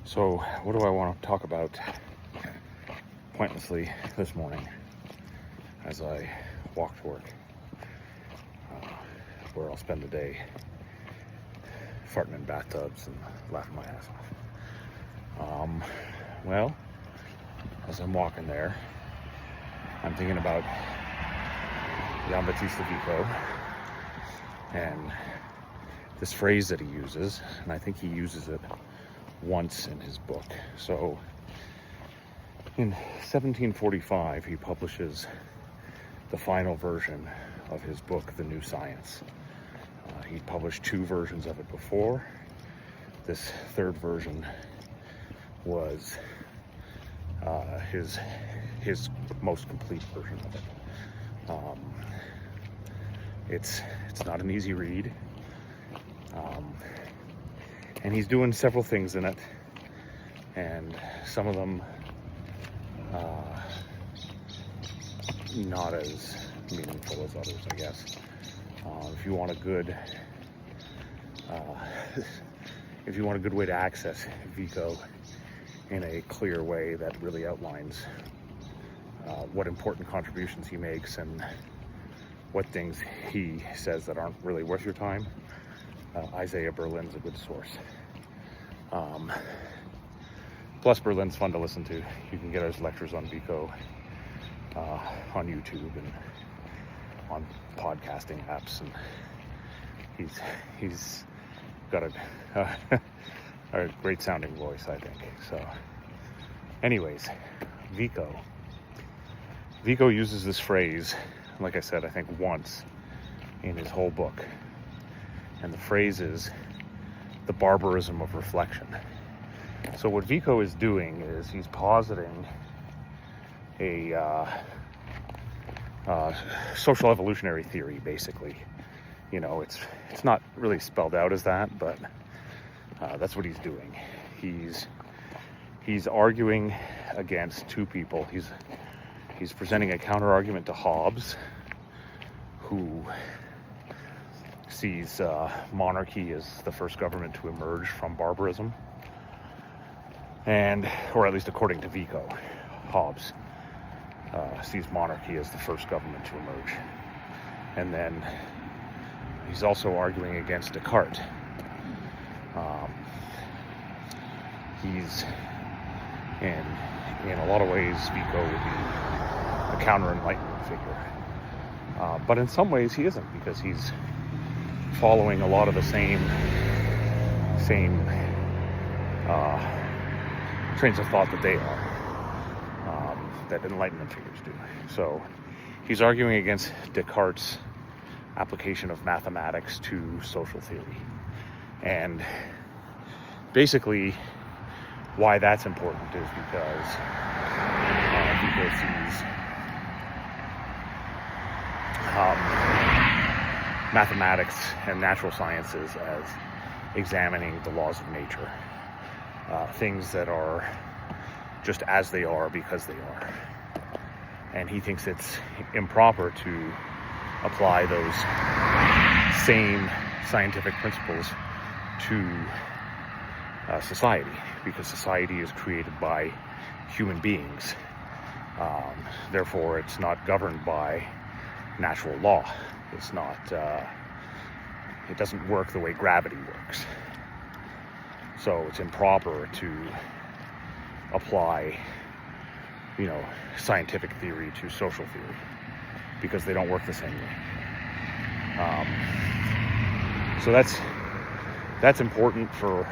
So, what do I want to talk about pointlessly this morning as I walk to work, where I'll spend the day farting in bathtubs and laughing my ass off? Well, as I'm walking there, I'm thinking about Giambattista Vico and this phrase that he uses, and I think he uses it once in his book. So in 1745 he publishes the final version of his book, The New Science. He published two versions of it before. This third version was his most complete version of it. It's not an easy read. And he's doing several things in it, and some of them not as meaningful as others, I guess. If you want a good way to access Vico in a clear way that really outlines what important contributions he makes and what things he says that aren't really worth your time, Isaiah Berlin's a good source. Plus, Berlin's fun to listen to. You can get his lectures on Vico on YouTube and on podcasting apps, and he's got a great sounding voice, I think. So, anyways, Vico uses this phrase, like I said, I think once in his whole book. And the phrase is the barbarism of reflection. So what Vico is doing is he's positing a social evolutionary theory, basically. You know, it's not really spelled out as that, but that's what he's doing. He's arguing against two people. He's presenting a counter argument to Hobbes, who sees monarchy as the first government to emerge from barbarism, or at least according to Vico, Hobbes sees monarchy as the first government to emerge. And then he's also arguing against Descartes. He's in a lot of ways, Vico would be a counter-enlightenment figure, but in some ways he isn't, because he's following a lot of the same trains of thought that they are, that Enlightenment figures do. So he's arguing against Descartes' application of mathematics to social theory. And basically why that's important is because Vico sees mathematics and natural sciences as examining the laws of nature, things that are just as they are because they are. And he thinks it's improper to apply those same scientific principles to society, because society is created by human beings. Therefore, it's not governed by natural law. It's not, it doesn't work the way gravity works. So it's improper to apply, scientific theory to social theory, because they don't work the same way. So that's important for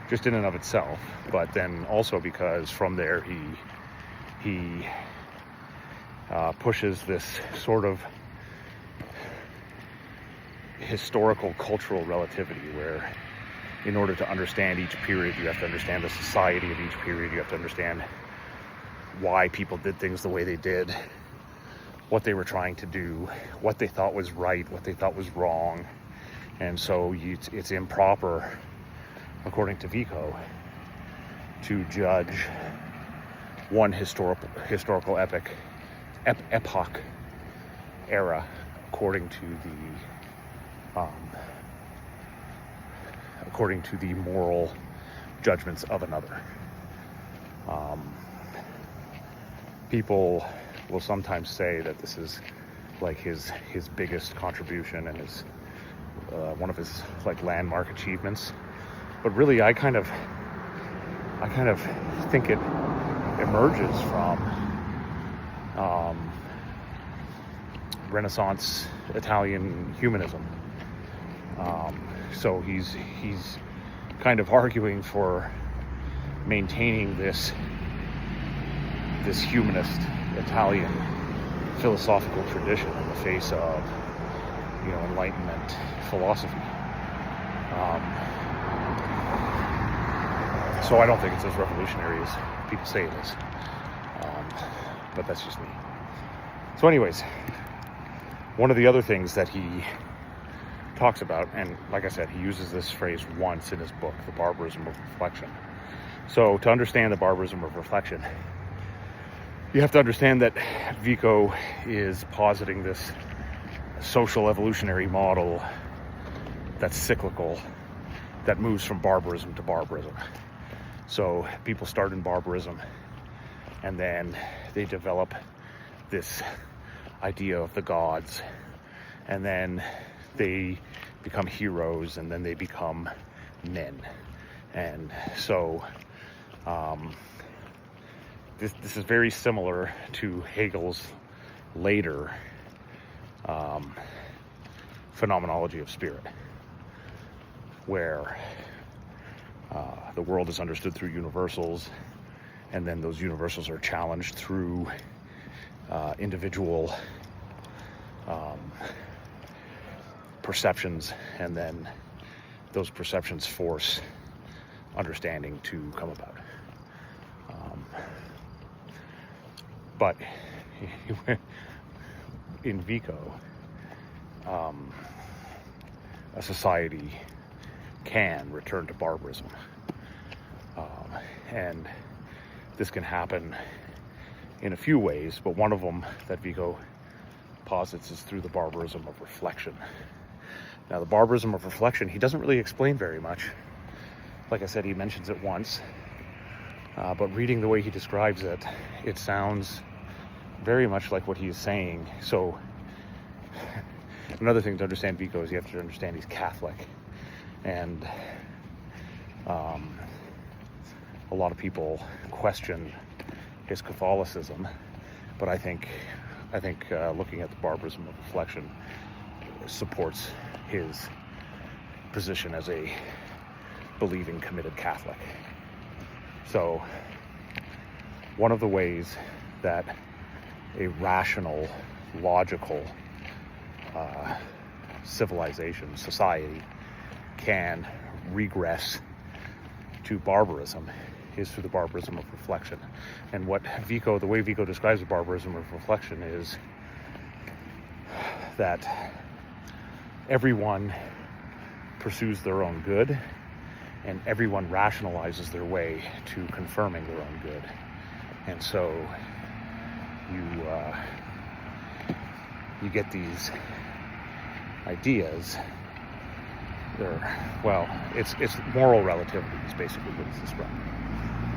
just in and of itself, but then also because from there he pushes this sort of historical cultural relativity, where in order to understand each period, you have to understand the society of each period. You have to understand why people did things the way they did, what they were trying to do, what they thought was right, what they thought was wrong. And so it's improper, according to Vico, to judge one historical epoch era according to the moral judgments of another. People will sometimes say that this is like his biggest contribution and his one of his like landmark achievements, but really I kind of think it emerges from Renaissance Italian humanism. So he's kind of arguing for maintaining this humanist Italian philosophical tradition in the face of, Enlightenment philosophy. So I don't think it's as revolutionary as people say it is, but that's just me. So anyways, one of the other things that he talks about, and like I said, he uses this phrase once in his book, The Barbarism of Reflection. So to understand the barbarism of reflection, you have to understand that Vico is positing this social evolutionary model that's cyclical, that moves from barbarism to barbarism. So people start in barbarism, and then they develop this idea of the gods, and then they become heroes, and then they become men. And so this is very similar to Hegel's later phenomenology of spirit, where the world is understood through universals, and then those universals are challenged through individual perceptions, and then those perceptions force understanding to come about. But in Vico, a society can return to barbarism. And this can happen in a few ways, but one of them that Vico posits is through the barbarism of reflection. Now, the barbarism of reflection, he doesn't really explain very much. Like I said, he mentions it once, but reading the way he describes it, it sounds very much like what he is saying. So another thing to understand Vico is you have to understand he's Catholic, and a lot of people question his Catholicism, but I think looking at the barbarism of reflection supports his position as a believing, committed Catholic. So one of the ways that a rational, logical civilization, society, can regress to barbarism is through the barbarism of reflection. And the way Vico describes the barbarism of reflection is that everyone pursues their own good, and everyone rationalizes their way to confirming their own good. And so you get these ideas. It's moral relativity is basically what he's describing,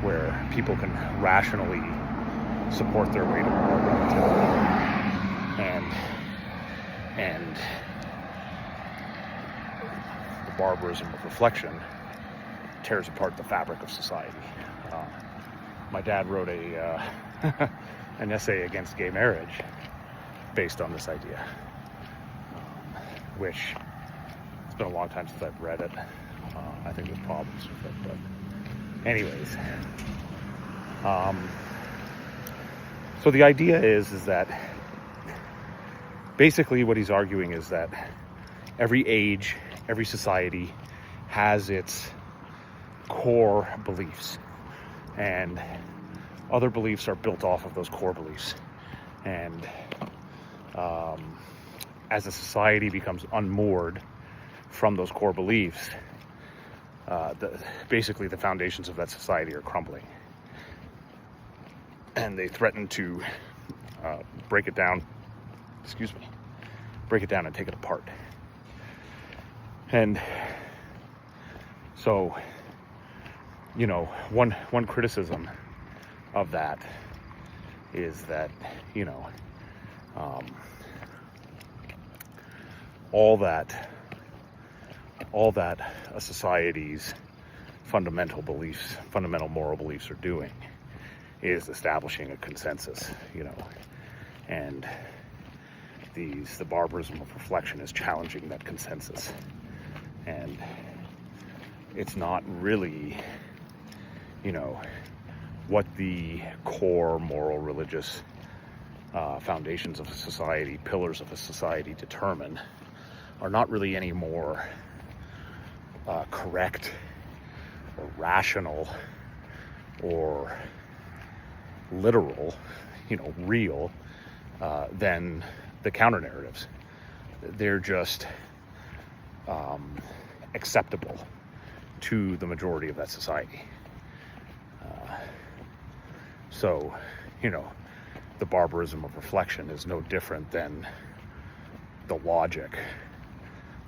where people can rationally support their way to moral relativity, and the barbarism of reflection tears apart the fabric of society. My dad wrote an essay against gay marriage based on this idea, which it's been a long time since I've read it. I think there's problems with it, but anyways. So the idea is that basically what he's arguing is that every age, every society has its core beliefs, and other beliefs are built off of those core beliefs. And as a society becomes unmoored from those core beliefs, basically the foundations of that society are crumbling, and they threaten to break it down and take it apart. And so one criticism of that is that, all that a society's fundamental moral beliefs are doing is establishing a consensus, and the barbarism of reflection is challenging that consensus. And it's not really, what the core moral, religious foundations of a society, pillars of a society determine are not really any more correct or rational or literal, real than the counter narratives. They're just acceptable to the majority of that society. So, the barbarism of reflection is no different than the logic,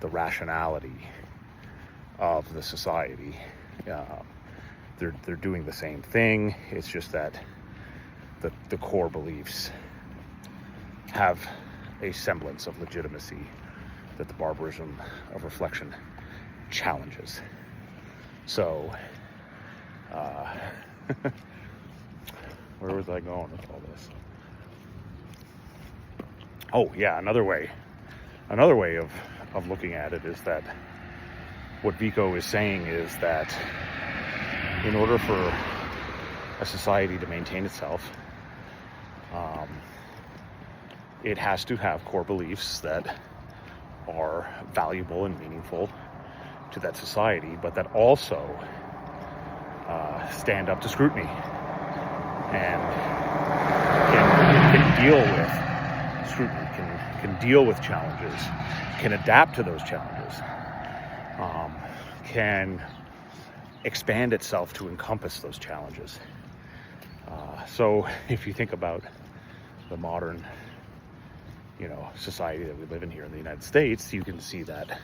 the rationality of the society. They're doing the same thing. It's just that the core beliefs have a semblance of legitimacy that the barbarism of reflection challenges. So, where was I going with all this? Oh yeah, another way of looking at it is that what Vico is saying is that in order for a society to maintain itself, it has to have core beliefs that are valuable and meaningful to that society, but that also stand up to scrutiny and can deal with scrutiny, can deal with challenges, can adapt to those challenges, can expand itself to encompass those challenges. So if you think about the modern, society that we live in here in the United States, you can see that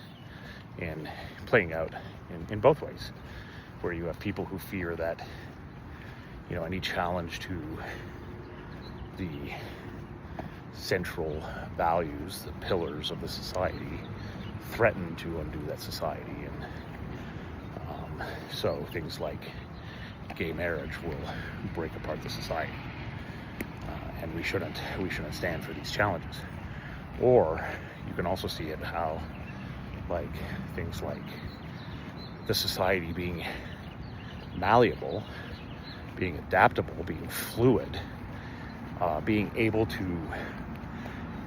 in playing out in both ways, where you have people who fear that, any challenge to the central values, the pillars of the society, threaten to undo that society. And so things like gay marriage will break apart the society. And we shouldn't stand for these challenges. Or you can also see it how, things like the society being malleable, being adaptable, being fluid, being able to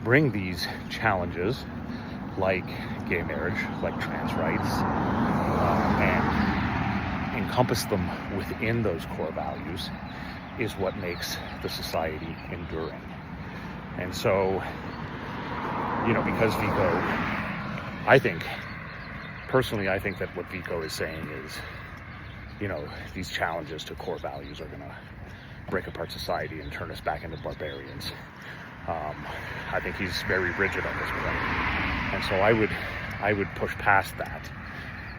bring these challenges like gay marriage, like trans rights, and encompass them within those core values is what makes the society enduring. And so, because Vico, I think that what Vico is saying is, these challenges to core values are going to break apart society and turn us back into barbarians. I think he's very rigid on this point. And so I would push past that,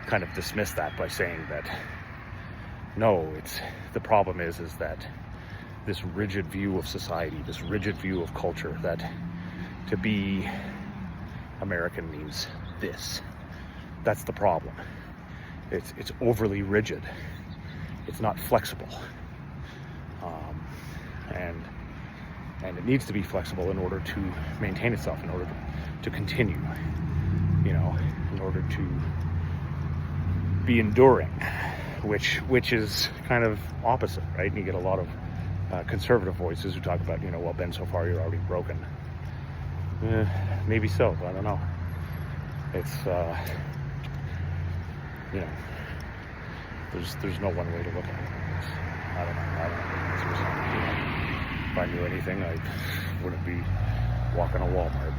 kind of dismiss that by saying that, no, the problem is that this rigid view of society, this rigid view of culture, that to be American means this. That's the problem. It's overly rigid. It's not flexible. And it needs to be flexible in order to maintain itself, in order to continue, in order to be enduring, which is kind of opposite, right? And you get a lot of conservative voices who talk about, well, Ben, so far you're already broken. Maybe so, I don't know. It's, there's no one way to look at it. I don't know. If I knew anything, I wouldn't be walking a Walmart.